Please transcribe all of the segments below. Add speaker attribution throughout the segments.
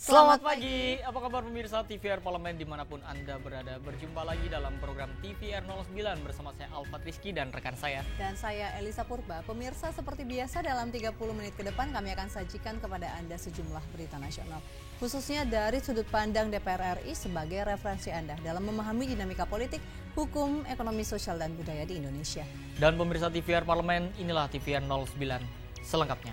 Speaker 1: Selamat pagi, apa kabar pemirsa TVR Parlemen dimanapun Anda berada. Berjumpa lagi dalam program TVR 09 bersama saya Alfat Rizky dan rekan saya.
Speaker 2: Dan saya Elisa Purba. Pemirsa, seperti biasa dalam 30 menit ke depan kami akan sajikan kepada Anda sejumlah berita nasional. Khususnya dari sudut pandang DPR RI sebagai referensi Anda dalam memahami dinamika politik, hukum, ekonomi, sosial, dan budaya di Indonesia.
Speaker 1: Dan pemirsa TVR Parlemen, inilah TVR 09 selengkapnya.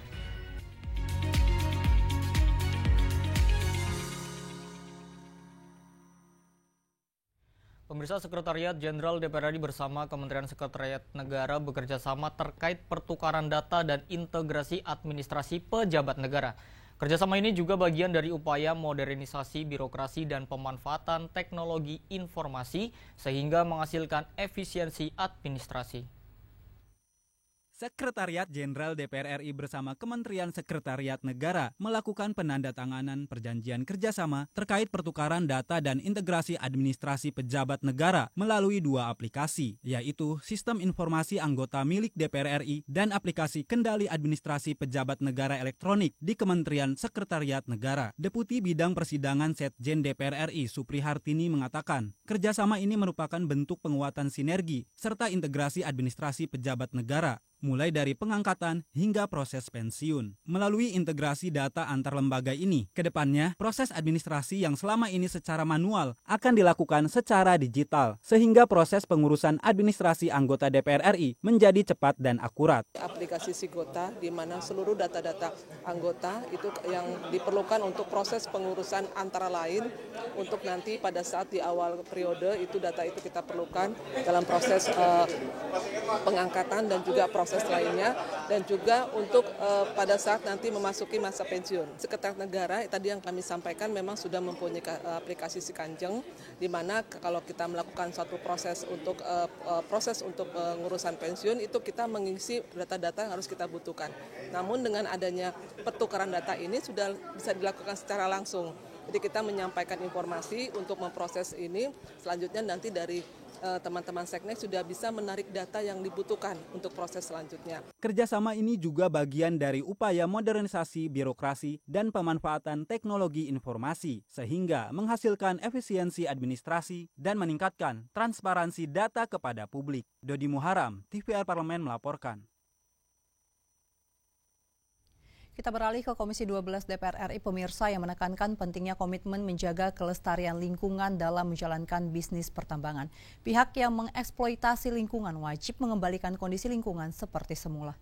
Speaker 1: Pemirsa, Sekretariat Jenderal DPR RI bersama Kementerian Sekretariat Negara bekerja sama terkait pertukaran data dan integrasi administrasi pejabat negara. Kerjasama ini juga bagian dari upaya modernisasi birokrasi dan pemanfaatan teknologi informasi sehingga menghasilkan efisiensi administrasi.
Speaker 3: Sekretariat Jenderal DPR RI bersama Kementerian Sekretariat Negara melakukan penandatanganan perjanjian kerjasama terkait pertukaran data dan integrasi administrasi pejabat negara melalui dua aplikasi, yaitu Sistem Informasi Anggota milik DPR RI dan aplikasi Kendali Administrasi Pejabat Negara Elektronik di Kementerian Sekretariat Negara. Deputi Bidang Persidangan Setjen DPR RI Supri Hartini mengatakan, kerjasama ini merupakan bentuk penguatan sinergi serta integrasi administrasi pejabat negara, mulai dari pengangkatan hingga proses pensiun. Melalui integrasi data antar lembaga ini, kedepannya proses administrasi yang selama ini secara manual akan dilakukan secara digital, sehingga proses pengurusan administrasi anggota DPR RI menjadi cepat dan akurat.
Speaker 4: Aplikasi Sigota, di mana seluruh data-data anggota itu yang diperlukan untuk proses pengurusan antara lain, untuk nanti pada saat di awal periode itu data itu kita perlukan dalam proses pengangkatan dan juga proses lainnya, dan juga untuk pada saat nanti memasuki masa pensiun. Sekretariat Negara tadi yang kami sampaikan memang sudah mempunyai aplikasi Sikanjeng, di mana kalau kita melakukan suatu proses untuk pengurusan pensiun itu kita mengisi data-data yang harus kita butuhkan. Namun dengan adanya pertukaran data ini sudah bisa dilakukan secara langsung. Jadi kita menyampaikan informasi untuk memproses ini, selanjutnya nanti dari teman-teman Seknek sudah bisa menarik data yang dibutuhkan untuk proses selanjutnya.
Speaker 3: Kerjasama ini juga bagian dari upaya modernisasi birokrasi dan pemanfaatan teknologi informasi, sehingga menghasilkan efisiensi administrasi dan meningkatkan transparansi data kepada publik. Dodi Muharam, TVR Parlemen melaporkan.
Speaker 2: Kita beralih ke Komisi 12 DPR RI, pemirsa, yang menekankan pentingnya komitmen menjaga kelestarian lingkungan dalam menjalankan bisnis pertambangan. Pihak yang mengeksploitasi lingkungan wajib mengembalikan kondisi lingkungan seperti semula.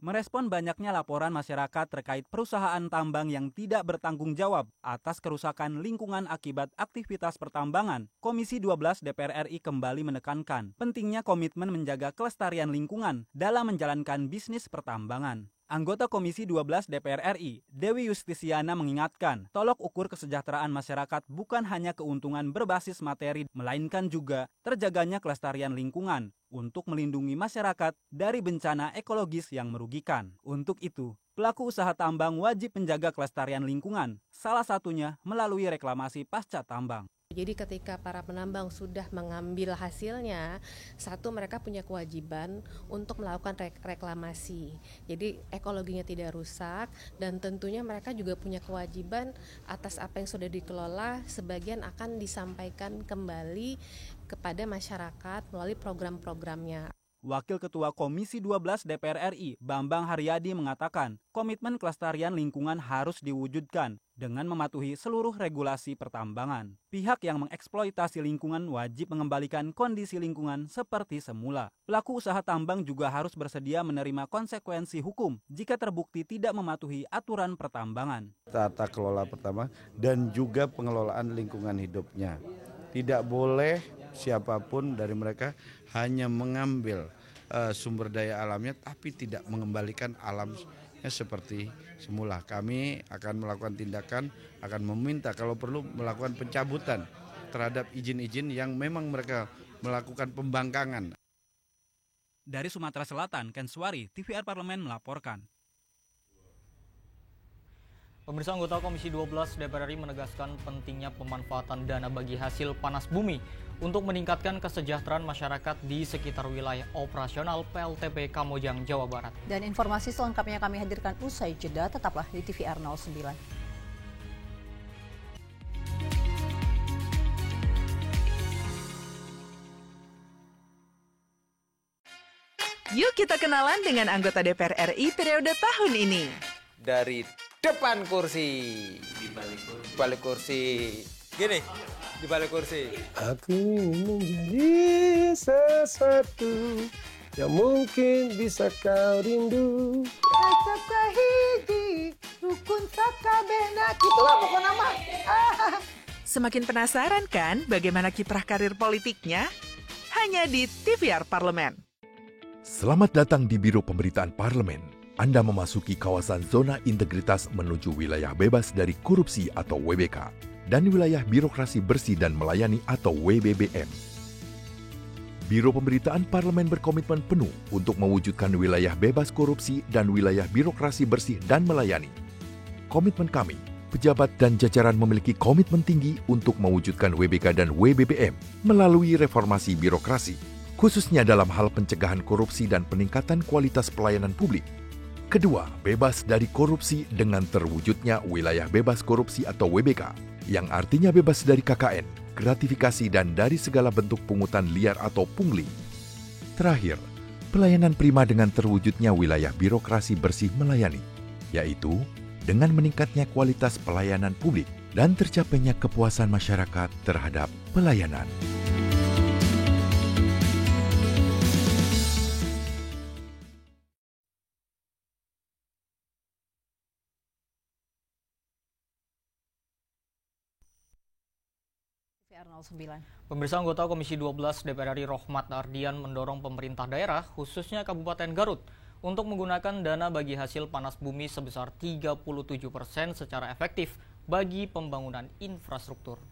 Speaker 3: Merespon banyaknya laporan masyarakat terkait perusahaan tambang yang tidak bertanggung jawab atas kerusakan lingkungan akibat aktivitas pertambangan, Komisi 12 DPR RI kembali menekankan pentingnya komitmen menjaga kelestarian lingkungan dalam menjalankan bisnis pertambangan. Anggota Komisi 12 DPR RI, Dewi Justisiana mengingatkan, tolok ukur kesejahteraan masyarakat bukan hanya keuntungan berbasis materi, melainkan juga terjaganya kelestarian lingkungan untuk melindungi masyarakat dari bencana ekologis yang merugikan. Untuk itu, pelaku usaha tambang wajib menjaga kelestarian lingkungan, salah satunya melalui reklamasi pasca tambang.
Speaker 5: Jadi ketika para penambang sudah mengambil hasilnya, satu, mereka punya kewajiban untuk melakukan reklamasi. Jadi ekologinya tidak rusak, dan tentunya mereka juga punya kewajiban atas apa yang sudah dikelola, sebagian akan disampaikan kembali kepada masyarakat melalui program-programnya.
Speaker 3: Wakil Ketua Komisi 12 DPR RI, Bambang Haryadi mengatakan, komitmen kelestarian lingkungan harus diwujudkan dengan mematuhi seluruh regulasi pertambangan. Pihak yang mengeksploitasi lingkungan wajib mengembalikan kondisi lingkungan seperti semula. Pelaku usaha tambang juga harus bersedia menerima konsekuensi hukum jika terbukti tidak mematuhi aturan pertambangan.
Speaker 6: Tata kelola pertama dan juga pengelolaan lingkungan hidupnya. Tidak boleh siapapun dari mereka hanya mengambil sumber daya alamnya tapi tidak mengembalikan alamnya seperti semula. Kami akan melakukan tindakan, akan meminta kalau perlu melakukan pencabutan terhadap izin-izin yang memang mereka melakukan pembangkangan.
Speaker 3: Dari Sumatera Selatan, Ken Suwari, TVR Parlemen melaporkan.
Speaker 1: Pemirsa, anggota Komisi 12 DPR RI menegaskan pentingnya pemanfaatan dana bagi hasil panas bumi untuk meningkatkan kesejahteraan masyarakat di sekitar wilayah operasional PLTP Kamojang, Jawa Barat.
Speaker 2: Dan informasi selengkapnya kami hadirkan usai jeda, tetaplah di TVR 09.
Speaker 7: Yuk kita kenalan dengan anggota DPR RI periode tahun ini.
Speaker 8: Dari depan kursi, di balik kursi, gini, di balik kursi.
Speaker 9: Aku ingin menjadi sesuatu yang mungkin bisa kau rindu.
Speaker 10: Acap kahiji, rukun sakabehna, gitulah pokok nama.
Speaker 7: Semakin penasaran kan bagaimana kiprah karir politiknya? Hanya di TVR Parlemen.
Speaker 11: Selamat datang di Biro Pemberitaan Parlemen. Anda memasuki kawasan zona integritas menuju wilayah bebas dari korupsi atau WBK dan wilayah birokrasi bersih dan melayani atau WBBM. Biro Pemberitaan Parlemen berkomitmen penuh untuk mewujudkan wilayah bebas korupsi dan wilayah birokrasi bersih dan melayani. Komitmen kami, pejabat dan jajaran memiliki komitmen tinggi untuk mewujudkan WBK dan WBBM melalui reformasi birokrasi, khususnya dalam hal pencegahan korupsi dan peningkatan kualitas pelayanan publik. Kedua, bebas dari korupsi dengan terwujudnya wilayah bebas korupsi atau WBK, yang artinya bebas dari KKN, gratifikasi dan dari segala bentuk pungutan liar atau pungli. Terakhir, pelayanan prima dengan terwujudnya wilayah birokrasi bersih melayani, yaitu dengan meningkatnya kualitas pelayanan publik dan tercapainya kepuasan masyarakat terhadap pelayanan.
Speaker 1: Pemirsa, anggota Komisi 12 DPR RI Rohmat Ardian mendorong pemerintah daerah, khususnya Kabupaten Garut, untuk menggunakan dana bagi hasil panas bumi sebesar 37% secara efektif bagi pembangunan infrastruktur.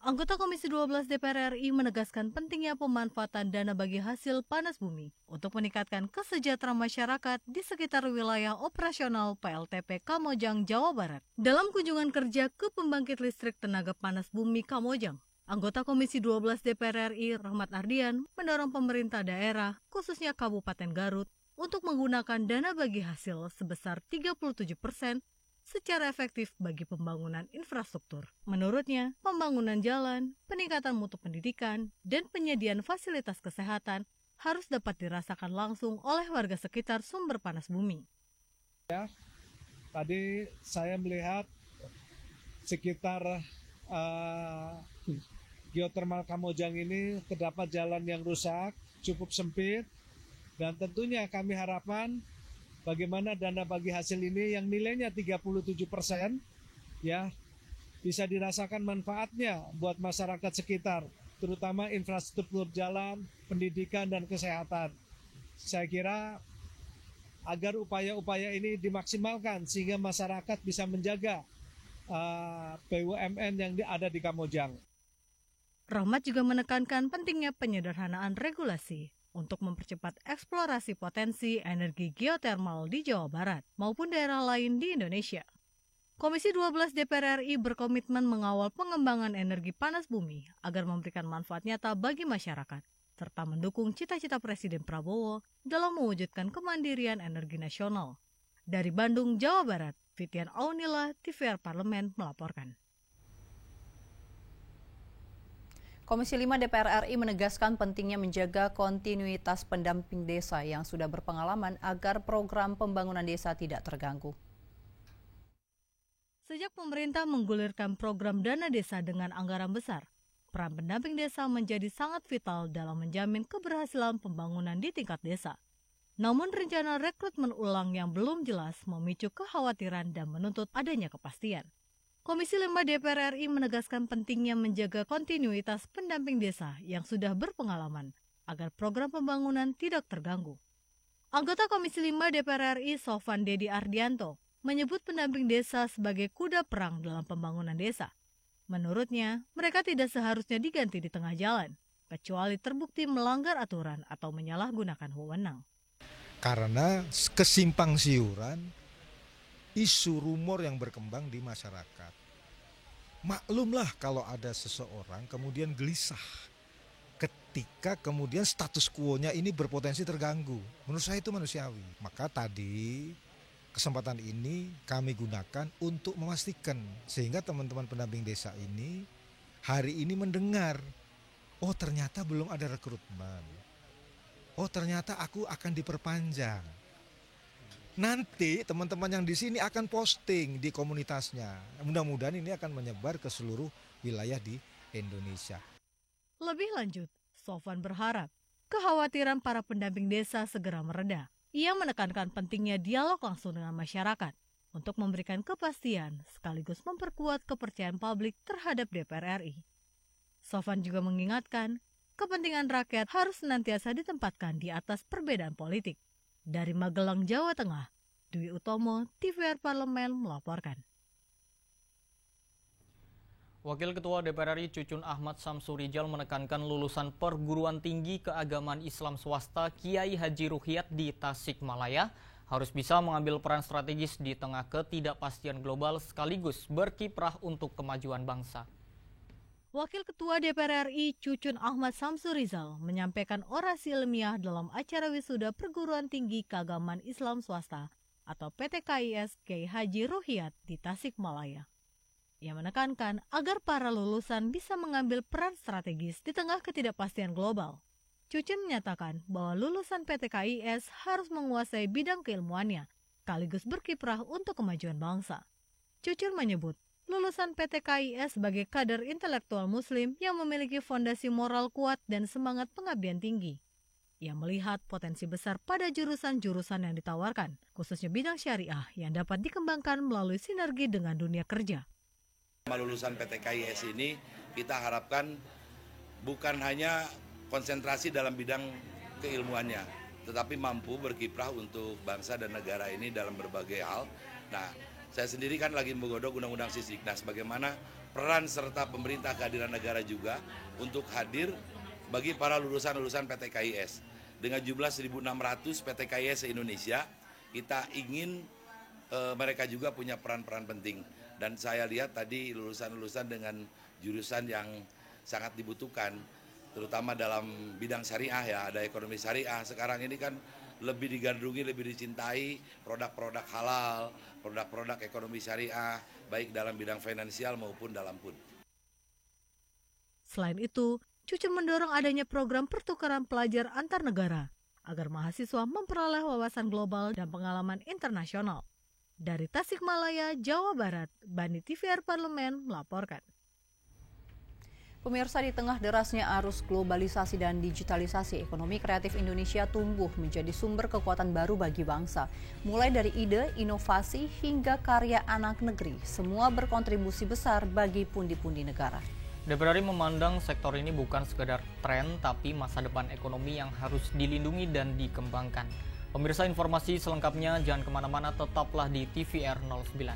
Speaker 12: Anggota Komisi 12 DPR RI menegaskan pentingnya pemanfaatan dana bagi hasil panas bumi untuk meningkatkan kesejahteraan masyarakat di sekitar wilayah operasional PLTP Kamojang, Jawa Barat. Dalam kunjungan kerja ke pembangkit listrik tenaga panas bumi Kamojang, anggota Komisi 12 DPR RI Rohmat Ardian mendorong pemerintah daerah, khususnya Kabupaten Garut, untuk menggunakan dana bagi hasil sebesar 37% secara efektif bagi pembangunan infrastruktur. Menurutnya, pembangunan jalan, peningkatan mutu pendidikan, dan penyediaan fasilitas kesehatan harus dapat dirasakan langsung oleh warga sekitar sumber panas bumi.
Speaker 9: Ya, tadi saya melihat sekitar geotermal Kamojang ini terdapat jalan yang rusak, cukup sempit, dan tentunya kami harapkan bagaimana dana bagi hasil ini yang nilainya 37% ya bisa dirasakan manfaatnya buat masyarakat sekitar, terutama infrastruktur jalan, pendidikan dan kesehatan. Saya kira agar upaya-upaya ini dimaksimalkan sehingga masyarakat bisa menjaga BUMN yang ada di Kamojang.
Speaker 12: Rohmat juga menekankan pentingnya penyederhanaan regulasi untuk mempercepat eksplorasi potensi energi geotermal di Jawa Barat maupun daerah lain di Indonesia. Komisi 12 DPR RI berkomitmen mengawal pengembangan energi panas bumi agar memberikan manfaat nyata bagi masyarakat, serta mendukung cita-cita Presiden Prabowo dalam mewujudkan kemandirian energi nasional. Dari Bandung, Jawa Barat, Fitian Aunila, TVR Parlemen melaporkan.
Speaker 2: Komisi 5 DPR RI menegaskan pentingnya menjaga kontinuitas pendamping desa yang sudah berpengalaman agar program pembangunan desa tidak terganggu.
Speaker 12: Sejak pemerintah menggulirkan program dana desa dengan anggaran besar, peran pendamping desa menjadi sangat vital dalam menjamin keberhasilan pembangunan di tingkat desa. Namun rencana rekrutmen ulang yang belum jelas memicu kekhawatiran dan menuntut adanya kepastian. Komisi 5 DPR RI menegaskan pentingnya menjaga kontinuitas pendamping desa yang sudah berpengalaman agar program pembangunan tidak terganggu. Anggota Komisi 5 DPR RI Sofan Dedi Ardianto menyebut pendamping desa sebagai kuda perang dalam pembangunan desa. Menurutnya, mereka tidak seharusnya diganti di tengah jalan, kecuali terbukti melanggar aturan atau menyalahgunakan wewenang.
Speaker 13: Karena kesimpang siuran isu rumor yang berkembang di masyarakat. Maklumlah kalau ada seseorang kemudian gelisah ketika kemudian status quo-nya ini berpotensi terganggu. Menurut saya itu manusiawi. Maka tadi kesempatan ini kami gunakan untuk memastikan sehingga teman-teman pendamping desa ini hari ini mendengar, oh ternyata belum ada rekrutmen. Oh ternyata aku akan diperpanjang. Nanti teman-teman yang di sini akan posting di komunitasnya. Mudah-mudahan ini akan menyebar ke seluruh wilayah di Indonesia.
Speaker 12: Lebih lanjut, Sofwan berharap kekhawatiran para pendamping desa segera mereda. Ia menekankan pentingnya dialog langsung dengan masyarakat untuk memberikan kepastian sekaligus memperkuat kepercayaan publik terhadap DPR RI. Sofwan juga mengingatkan kepentingan rakyat harus senantiasa ditempatkan di atas perbedaan politik. Dari Magelang, Jawa Tengah, Dwi Utomo, TVR Parlemen melaporkan.
Speaker 1: Wakil Ketua DPR RI Cucun Ahmad Samsurijal menekankan lulusan perguruan tinggi keagamaan Islam swasta Kiai Haji Ruhyat di Tasikmalaya harus bisa mengambil peran strategis di tengah ketidakpastian global sekaligus berkiprah untuk kemajuan bangsa.
Speaker 12: Wakil Ketua DPR RI Cucun Ahmad Samsurijal menyampaikan orasi ilmiah dalam acara wisuda Perguruan Tinggi Keagamaan Islam Swasta atau PTKIS Kiai Haji Ruhyat di Tasikmalaya. Ia menekankan agar para lulusan bisa mengambil peran strategis di tengah ketidakpastian global. Cucun menyatakan bahwa lulusan PTKIS harus menguasai bidang keilmuannya, sekaligus berkiprah untuk kemajuan bangsa. Cucun menyebut, lulusan PTKIS sebagai kader intelektual muslim yang memiliki fondasi moral kuat dan semangat pengabdian tinggi. Ia melihat potensi besar pada jurusan-jurusan yang ditawarkan, khususnya bidang syariah yang dapat dikembangkan melalui sinergi dengan dunia kerja.
Speaker 14: Lulusan PTKIS ini kita harapkan bukan hanya konsentrasi dalam bidang keilmuannya, tetapi mampu berkiprah untuk bangsa dan negara ini dalam berbagai hal. Nah, saya sendiri kan lagi menggodok Undang-Undang Sisdiknas, bagaimana peran serta pemerintah kehadiran negara juga untuk hadir bagi para lulusan-lulusan PTKIS. Dengan jumlah 1.600 PTKIS se-Indonesia, kita ingin mereka juga punya peran-peran penting. Dan saya lihat tadi lulusan-lulusan dengan jurusan yang sangat dibutuhkan, terutama dalam bidang syariah ya, ada ekonomi syariah. Sekarang ini kan lebih digandrungi, lebih dicintai produk-produk halal, produk-produk ekonomi syariah, baik dalam bidang finansial maupun dalam PUN.
Speaker 12: Selain itu, Cucun mendorong adanya program pertukaran pelajar antar negara agar mahasiswa memperoleh wawasan global dan pengalaman internasional. Dari Tasikmalaya, Jawa Barat, Bani TVR Parlemen melaporkan.
Speaker 2: Pemirsa, di tengah derasnya arus globalisasi dan digitalisasi, ekonomi kreatif Indonesia tumbuh menjadi sumber kekuatan baru bagi bangsa. Mulai dari ide, inovasi, hingga karya anak negeri, semua berkontribusi besar bagi pundi-pundi negara.
Speaker 1: DPR RI memandang sektor ini bukan sekedar tren, tapi masa depan ekonomi yang harus dilindungi dan dikembangkan. Pemirsa, informasi selengkapnya jangan kemana-mana, tetaplah di TVR 09.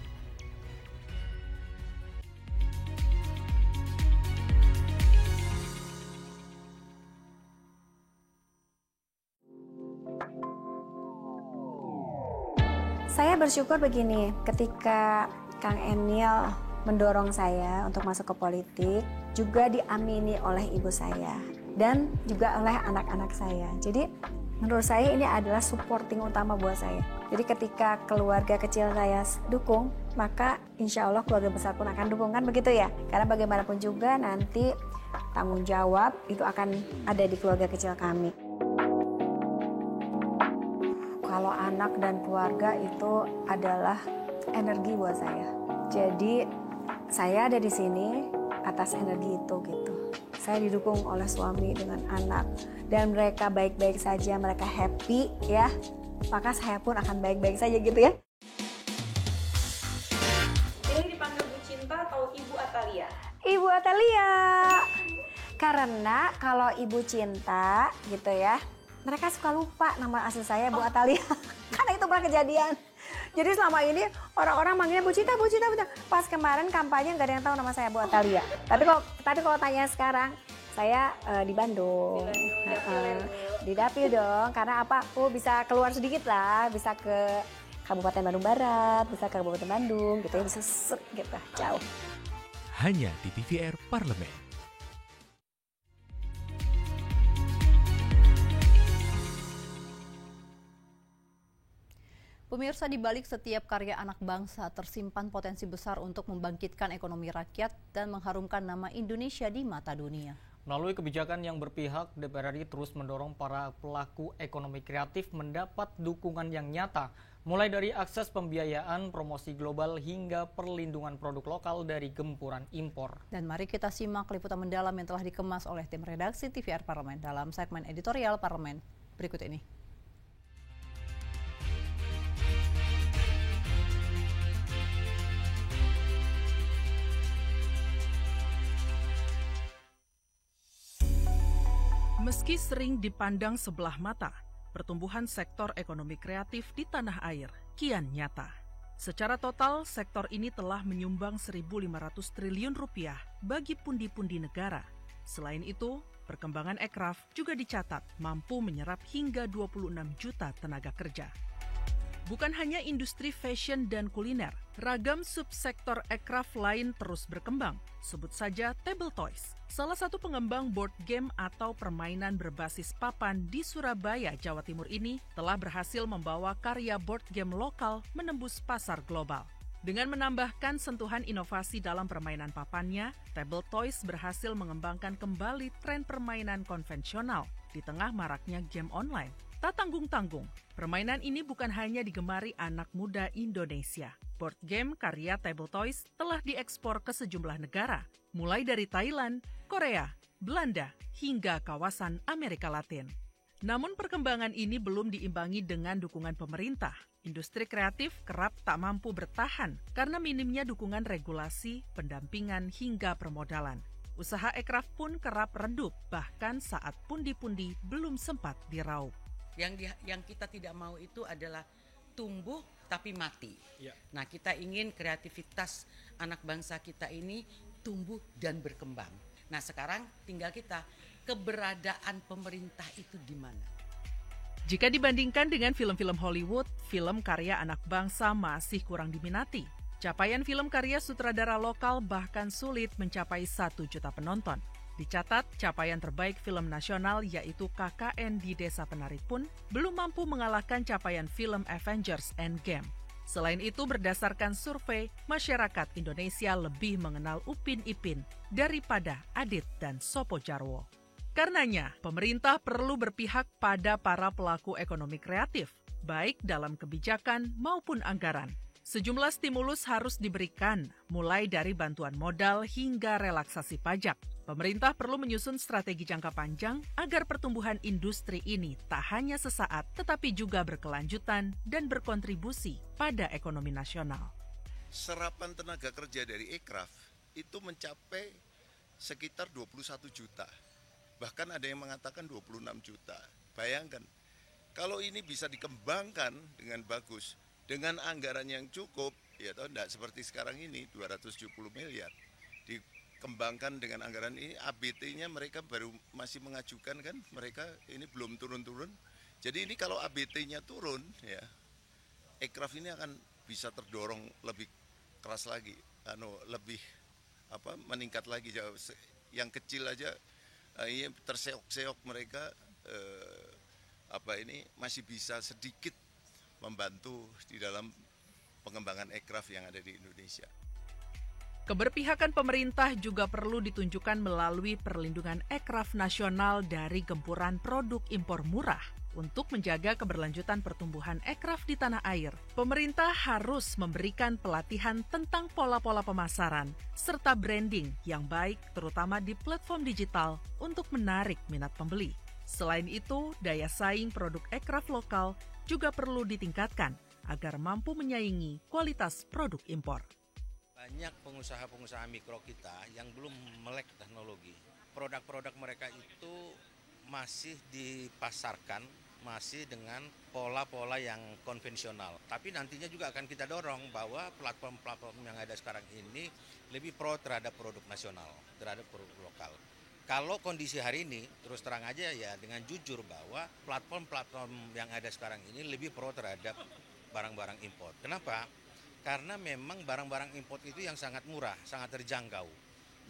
Speaker 15: Saya bersyukur begini, ketika Kang Emil mendorong saya untuk masuk ke politik, juga diamini oleh ibu saya dan juga oleh anak-anak saya. Jadi menurut saya ini adalah supporting utama buat saya. Jadi ketika keluarga kecil saya dukung, maka insya Allah keluarga besar pun akan dukung, kan begitu ya? Karena bagaimanapun juga nanti tanggung jawab itu akan ada di keluarga kecil kami. Kalau anak dan keluarga itu adalah energi buat saya. Jadi saya ada di sini atas energi itu gitu. Saya didukung oleh suami dengan anak dan mereka baik-baik saja, mereka happy ya. Maka saya pun akan baik-baik saja gitu ya.
Speaker 16: Pilih dipanggil Bu Cinta atau Ibu Atalia?
Speaker 15: Ibu Atalia. Karena kalau Ibu Cinta gitu ya, mereka suka lupa nama asli saya Bu Atalia. Karena itu pernah kejadian. Jadi selama ini orang-orang manggilnya Bu Cinta, Bu Cinta, Bu Cinta. Pas kemarin kampanye nggak ada yang tahu nama saya Bu Atalia. Tapi kalau tanya sekarang, Saya di Bandung. Di Dapil dong, karena apa? Aku bisa keluar sedikit lah, bisa ke Kabupaten Bandung Barat, bisa ke Kabupaten Bandung, gitu ya, bisa gitu, jauh.
Speaker 17: Hanya di TVR Parlemen.
Speaker 2: Pemirsa, di balik setiap karya anak bangsa tersimpan potensi besar untuk membangkitkan ekonomi rakyat dan mengharumkan nama Indonesia di mata dunia.
Speaker 1: Melalui kebijakan yang berpihak, DPR RI terus mendorong para pelaku ekonomi kreatif mendapat dukungan yang nyata, mulai dari akses pembiayaan, promosi global, hingga perlindungan produk lokal dari gempuran impor.
Speaker 2: Dan mari kita simak liputan mendalam yang telah dikemas oleh tim redaksi TVR Parlemen dalam segmen editorial Parlemen berikut ini.
Speaker 18: Meski sering dipandang sebelah mata, pertumbuhan sektor ekonomi kreatif di tanah air kian nyata. Secara total, sektor ini telah menyumbang 1.500 triliun rupiah bagi pundi-pundi negara. Selain itu, perkembangan ekraf juga dicatat mampu menyerap hingga 26 juta tenaga kerja. Bukan hanya industri fashion dan kuliner, ragam subsektor ekraf lain terus berkembang. Sebut saja Table Toys, salah satu pengembang board game atau permainan berbasis papan di Surabaya, Jawa Timur ini telah berhasil membawa karya board game lokal menembus pasar global. Dengan menambahkan sentuhan inovasi dalam permainan papannya, Table Toys berhasil mengembangkan kembali tren permainan konvensional di tengah maraknya game online. Tak tanggung-tanggung, permainan ini bukan hanya digemari anak muda Indonesia. Board game karya Table Toys telah diekspor ke sejumlah negara, mulai dari Thailand, Korea, Belanda, hingga kawasan Amerika Latin. Namun perkembangan ini belum diimbangi dengan dukungan pemerintah. Industri kreatif kerap tak mampu bertahan karena minimnya dukungan regulasi, pendampingan, hingga permodalan. Usaha ekraf pun kerap redup, bahkan saat pundi-pundi belum sempat diraup.
Speaker 19: Yang kita tidak mau itu adalah tumbuh tapi mati. Ya. Nah, kita ingin kreativitas anak bangsa kita ini tumbuh dan berkembang. Nah, sekarang tinggal kita, keberadaan pemerintah itu di mana?
Speaker 18: Jika dibandingkan dengan film-film Hollywood, film karya anak bangsa masih kurang diminati. Capaian film karya sutradara lokal bahkan sulit mencapai 1 juta penonton. Dicatat, capaian terbaik film nasional yaitu KKN di Desa Penari pun belum mampu mengalahkan capaian film Avengers Endgame. Selain itu, berdasarkan survei, masyarakat Indonesia lebih mengenal Upin Ipin daripada Adit dan Sopo Jarwo. Karenanya, pemerintah perlu berpihak pada para pelaku ekonomi kreatif, baik dalam kebijakan maupun anggaran. Sejumlah stimulus harus diberikan, mulai dari bantuan modal hingga relaksasi pajak. Pemerintah perlu menyusun strategi jangka panjang agar pertumbuhan industri ini tak hanya sesaat, tetapi juga berkelanjutan dan berkontribusi pada ekonomi nasional.
Speaker 20: Serapan tenaga kerja dari ekraf itu mencapai sekitar 21 juta. Bahkan ada yang mengatakan 26 juta. Bayangkan, kalau ini bisa dikembangkan dengan bagus, dengan anggaran yang cukup, ya toh enggak seperti sekarang ini 270 miliar. Dikembangkan dengan anggaran ini, ABT-nya mereka baru masih mengajukan kan, mereka ini belum turun-turun. Jadi ini kalau ABT-nya turun, ya, ekraf ini akan bisa terdorong lebih keras lagi, lebih meningkat lagi. Yang kecil aja ini terseok-seok mereka masih bisa sedikit membantu di dalam pengembangan ekraf yang ada di Indonesia.
Speaker 18: Keberpihakan pemerintah juga perlu ditunjukkan melalui perlindungan ekraf nasional dari gempuran produk impor murah. Untuk menjaga keberlanjutan pertumbuhan ekraf di tanah air, pemerintah harus memberikan pelatihan tentang pola-pola pemasaran serta branding yang baik terutama di platform digital untuk menarik minat pembeli. Selain itu, daya saing produk ekraf lokal juga perlu ditingkatkan agar mampu menyaingi kualitas produk impor.
Speaker 21: Banyak pengusaha-pengusaha mikro kita yang belum melek teknologi. Produk-produk mereka itu masih dipasarkan, masih dengan pola-pola yang konvensional. Tapi nantinya juga akan kita dorong bahwa platform-platform yang ada sekarang ini lebih pro terhadap produk nasional, terhadap produk lokal. Kalau kondisi hari ini, terus terang aja ya dengan jujur bahwa platform-platform yang ada sekarang ini lebih pro terhadap barang-barang impor. Kenapa? Karena memang barang-barang impor itu yang sangat murah, sangat terjangkau.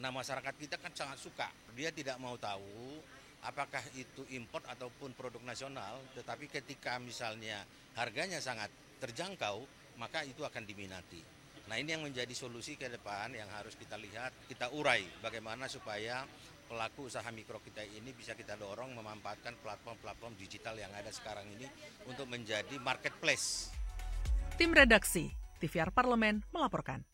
Speaker 21: Nah masyarakat kita kan sangat suka, dia tidak mau tahu apakah itu impor ataupun produk nasional, tetapi ketika misalnya harganya sangat terjangkau, maka itu akan diminati. Nah ini yang menjadi solusi ke depan yang harus kita lihat, kita urai bagaimana supaya pelaku usaha mikro kita ini bisa kita dorong memanfaatkan platform-platform digital yang ada sekarang ini untuk menjadi marketplace.
Speaker 18: Tim redaksi TVR Parlemen melaporkan.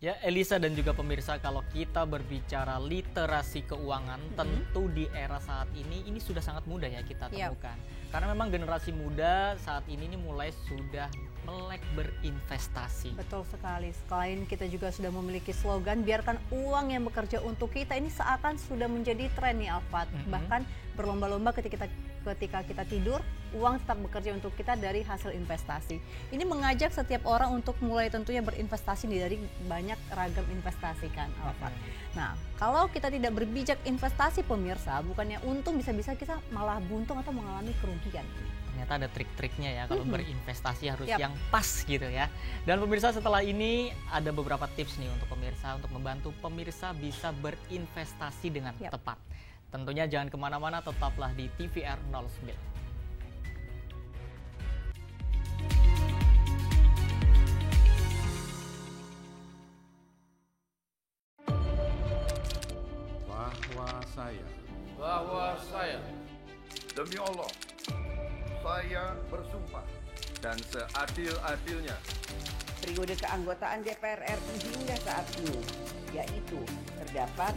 Speaker 1: Ya, Elisa dan juga pemirsa, kalau kita berbicara literasi keuangan, tentu di era saat ini sudah sangat mudah ya kita temukan. Karena memang generasi muda saat ini mulai sudah melek berinvestasi.
Speaker 2: Betul sekali. Selain kita juga sudah memiliki slogan, biarkan uang yang bekerja untuk kita, ini seakan sudah menjadi tren nih Alfat. Bahkan berlomba-lomba ketika kita tidur, uang tetap bekerja untuk kita dari hasil investasi. Ini mengajak setiap orang untuk mulai tentunya berinvestasi dari banyak ragam investasi kan, Alfat. Nah, kalau kita tidak berbijak investasi pemirsa, bukannya untung, bisa-bisa kita malah buntung atau mengalami kerugian.
Speaker 1: Ternyata ada trik-triknya ya kalau berinvestasi harus yang pas gitu ya. Dan pemirsa, setelah ini ada beberapa tips nih untuk pemirsa untuk membantu pemirsa bisa berinvestasi dengan tepat. Tentunya jangan kemana-mana, tetaplah di TVR 09.
Speaker 4: Bahwa saya demi Allah saya bersumpah dan seadil-adilnya
Speaker 22: periode keanggotaan DPR RI hingga saat ini, yaitu terdapat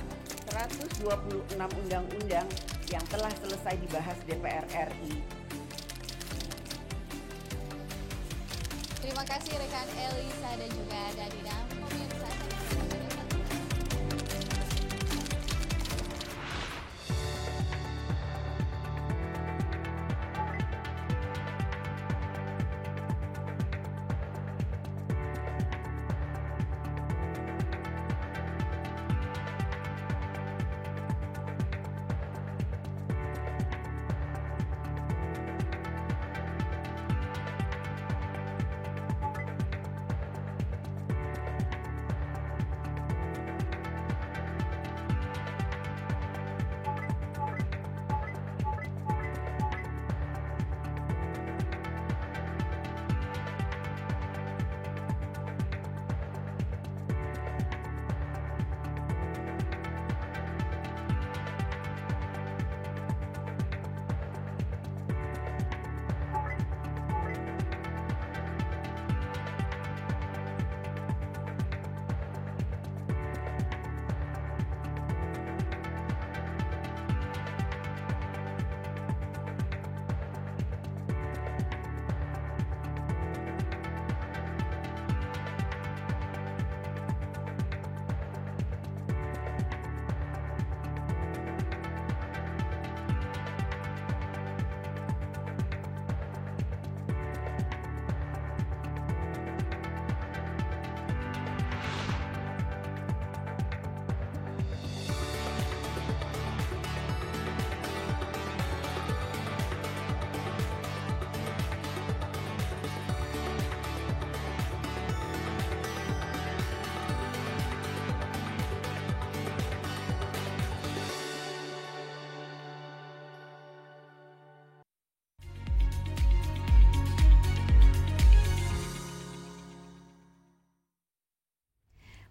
Speaker 22: 126 undang-undang yang telah selesai dibahas DPR RI.
Speaker 23: Terima kasih rekan Elisa dan juga Dadina. Pemirsa,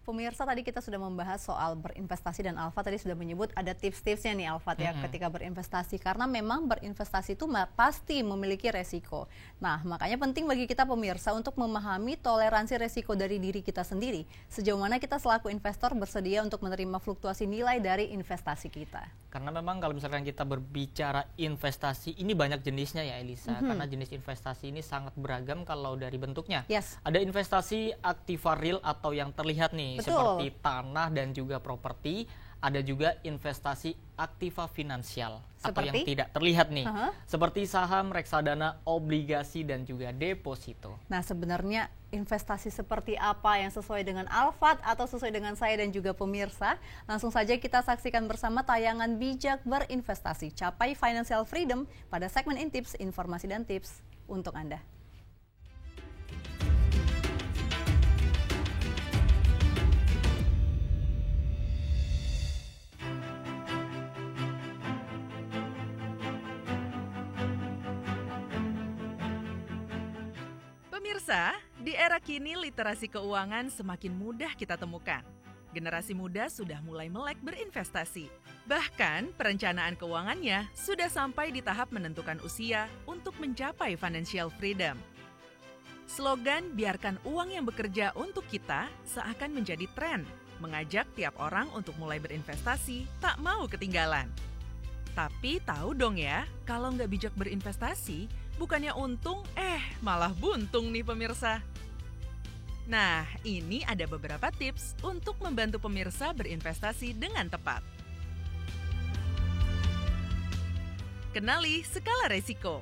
Speaker 2: Pemirsa, tadi kita sudah membahas soal berinvestasi dan Alfa tadi sudah menyebut ada tips-tipsnya nih Alfa ya ketika berinvestasi, karena memang berinvestasi itu pasti memiliki resiko. Nah, makanya penting bagi kita pemirsa untuk memahami toleransi resiko dari diri kita sendiri. Sejauh mana kita selaku investor bersedia untuk menerima fluktuasi nilai dari investasi kita.
Speaker 1: Karena memang kalau misalkan kita berbicara investasi, ini banyak jenisnya ya Elisa, karena jenis investasi ini sangat beragam kalau dari bentuknya. Ada investasi aktiva real atau yang terlihat nih, seperti tanah dan juga properti. Ada juga investasi aktiva finansial atau yang
Speaker 2: Seperti?
Speaker 1: tidak terlihat nih,
Speaker 2: Aha.
Speaker 1: seperti saham, reksadana, obligasi, dan juga deposito.
Speaker 2: Nah, sebenarnya investasi seperti apa yang sesuai dengan Alfat atau sesuai dengan saya dan juga pemirsa? Langsung saja kita saksikan bersama tayangan Bijak Berinvestasi, Capai Financial Freedom pada segmen Intips, informasi dan tips untuk Anda.
Speaker 7: Pemirsa, di era kini literasi keuangan semakin mudah kita temukan. Generasi muda sudah mulai melek berinvestasi. Bahkan perencanaan keuangannya sudah sampai di tahap menentukan usia untuk mencapai financial freedom. Slogan "Biarkan uang yang bekerja untuk kita" seakan menjadi tren, mengajak tiap orang untuk mulai berinvestasi, tak mau ketinggalan. Tapi tahu dong ya, kalau nggak bijak berinvestasi, bukannya untung, malah buntung nih pemirsa. Nah, ini ada beberapa tips untuk membantu pemirsa berinvestasi dengan tepat. Kenali skala resiko.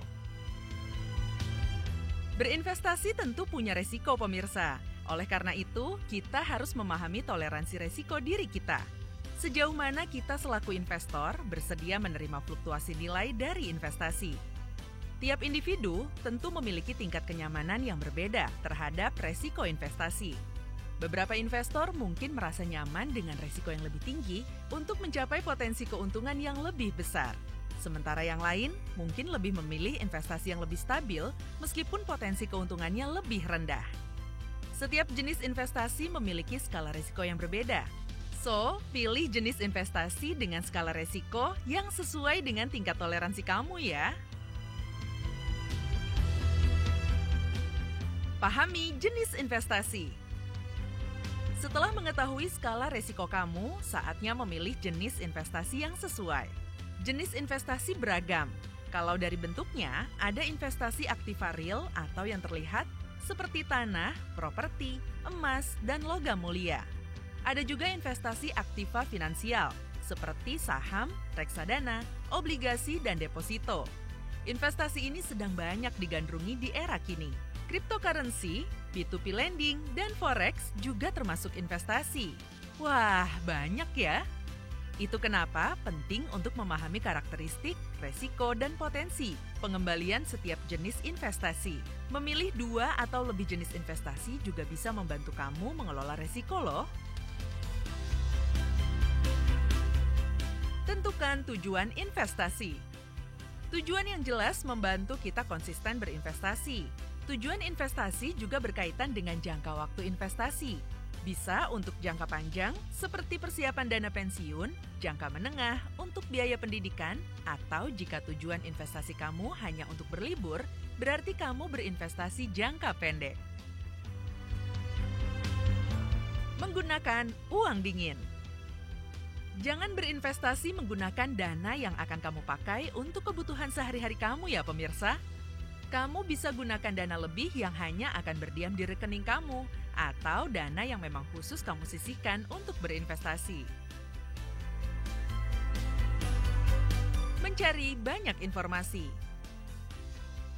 Speaker 7: Berinvestasi tentu punya resiko pemirsa. Oleh karena itu, kita harus memahami toleransi resiko diri kita. Sejauh mana kita selaku investor bersedia menerima fluktuasi nilai dari investasi. Tiap individu tentu memiliki tingkat kenyamanan yang berbeda terhadap resiko investasi. Beberapa investor mungkin merasa nyaman dengan resiko yang lebih tinggi untuk mencapai potensi keuntungan yang lebih besar. Sementara yang lain mungkin lebih memilih investasi yang lebih stabil meskipun potensi keuntungannya lebih rendah. Setiap jenis investasi memiliki skala risiko yang berbeda. So, pilih jenis investasi dengan skala risiko yang sesuai dengan tingkat toleransi kamu ya. Pahami jenis investasi. Setelah mengetahui skala risiko kamu, saatnya memilih jenis investasi yang sesuai. Jenis investasi beragam. Kalau dari bentuknya, ada investasi aktiva real atau yang terlihat seperti tanah, properti, emas, dan logam mulia. Ada juga investasi aktiva finansial seperti saham, reksadana, obligasi, dan deposito. Investasi ini sedang banyak digandrungi di era kini. Cryptocurrency, P2P lending, dan forex juga termasuk investasi. Wah, banyak ya. Itu kenapa penting untuk memahami karakteristik, resiko, dan potensi pengembalian setiap jenis investasi. Memilih 2 atau lebih jenis investasi juga bisa membantu kamu mengelola resiko loh. Tentukan tujuan investasi. Tujuan yang jelas membantu kita konsisten berinvestasi. Tujuan investasi juga berkaitan dengan jangka waktu investasi. Bisa untuk jangka panjang, seperti persiapan dana pensiun, jangka menengah untuk biaya pendidikan, atau jika tujuan investasi kamu hanya untuk berlibur, berarti kamu berinvestasi jangka pendek. Menggunakan uang dingin. Jangan berinvestasi menggunakan dana yang akan kamu pakai untuk kebutuhan sehari-hari kamu ya pemirsa. Kamu bisa gunakan dana lebih yang hanya akan berdiam di rekening kamu atau dana yang memang khusus kamu sisihkan untuk berinvestasi. Mencari banyak informasi.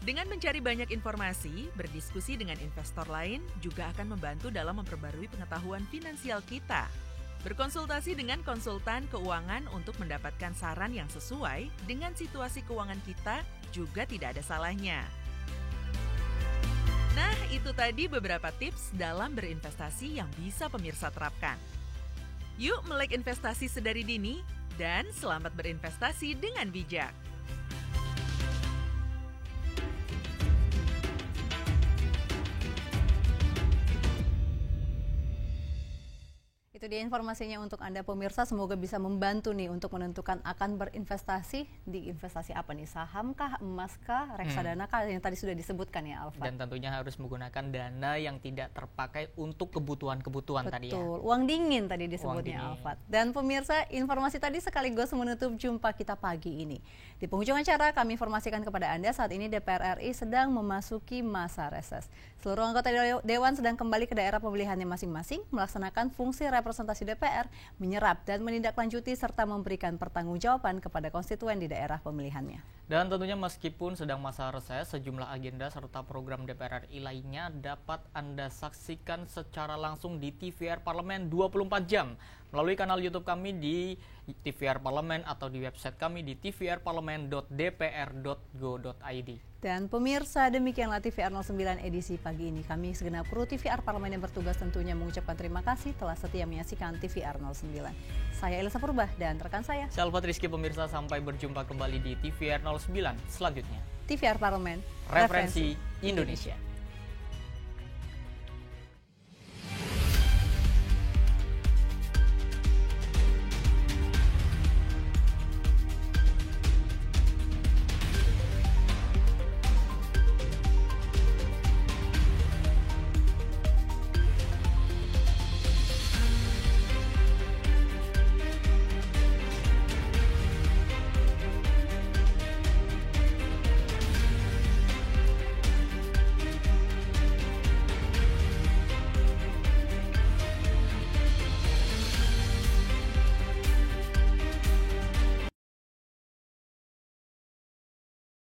Speaker 7: Dengan mencari banyak informasi, berdiskusi dengan investor lain juga akan membantu dalam memperbarui pengetahuan finansial kita. Berkonsultasi dengan konsultan keuangan untuk mendapatkan saran yang sesuai dengan situasi keuangan kita juga tidak ada salahnya. Nah, itu tadi beberapa tips dalam berinvestasi yang bisa pemirsa terapkan. Yuk melek investasi sedari dini dan selamat berinvestasi dengan bijak.
Speaker 2: Itu dia informasinya untuk Anda pemirsa, semoga bisa membantu nih untuk menentukan akan berinvestasi di investasi apa nih, saham kah, emas kah, reksadana kah, yang tadi sudah disebutkan ya Alfa.
Speaker 1: Dan tentunya harus menggunakan dana yang tidak terpakai untuk kebutuhan-kebutuhan tadi ya.
Speaker 2: Betul, uang dingin tadi disebutnya Alfa. Dan pemirsa, informasi tadi sekaligus menutup jumpa kita pagi ini. Di penghujung acara kami informasikan kepada Anda saat ini DPR RI sedang memasuki masa reses. Seluruh anggota Dewan sedang kembali ke daerah pemilihannya masing-masing melaksanakan fungsi representasi representasi DPR menyerap dan menindaklanjuti serta memberikan pertanggungjawaban kepada konstituen di daerah pemilihannya.
Speaker 1: Dan tentunya meskipun sedang masa reses, sejumlah agenda serta program DPR RI lainnya dapat Anda saksikan secara langsung di TVR Parlemen 24 jam melalui kanal YouTube kami di TVR Parlemen atau di website kami di tvrparlemen.dpr.go.id.
Speaker 2: Dan pemirsa, demikianlah TVR 09 edisi pagi ini. Kami segenap kru TVR Parlemen yang bertugas tentunya mengucapkan terima kasih telah setia menyaksikan TVR 09. Saya Elsa Purbah dan rekan saya
Speaker 1: Syalfat Rizky. Pemirsa, sampai berjumpa kembali di TVR 09 selanjutnya.
Speaker 2: TVR Parlemen,
Speaker 1: Referensi Indonesia.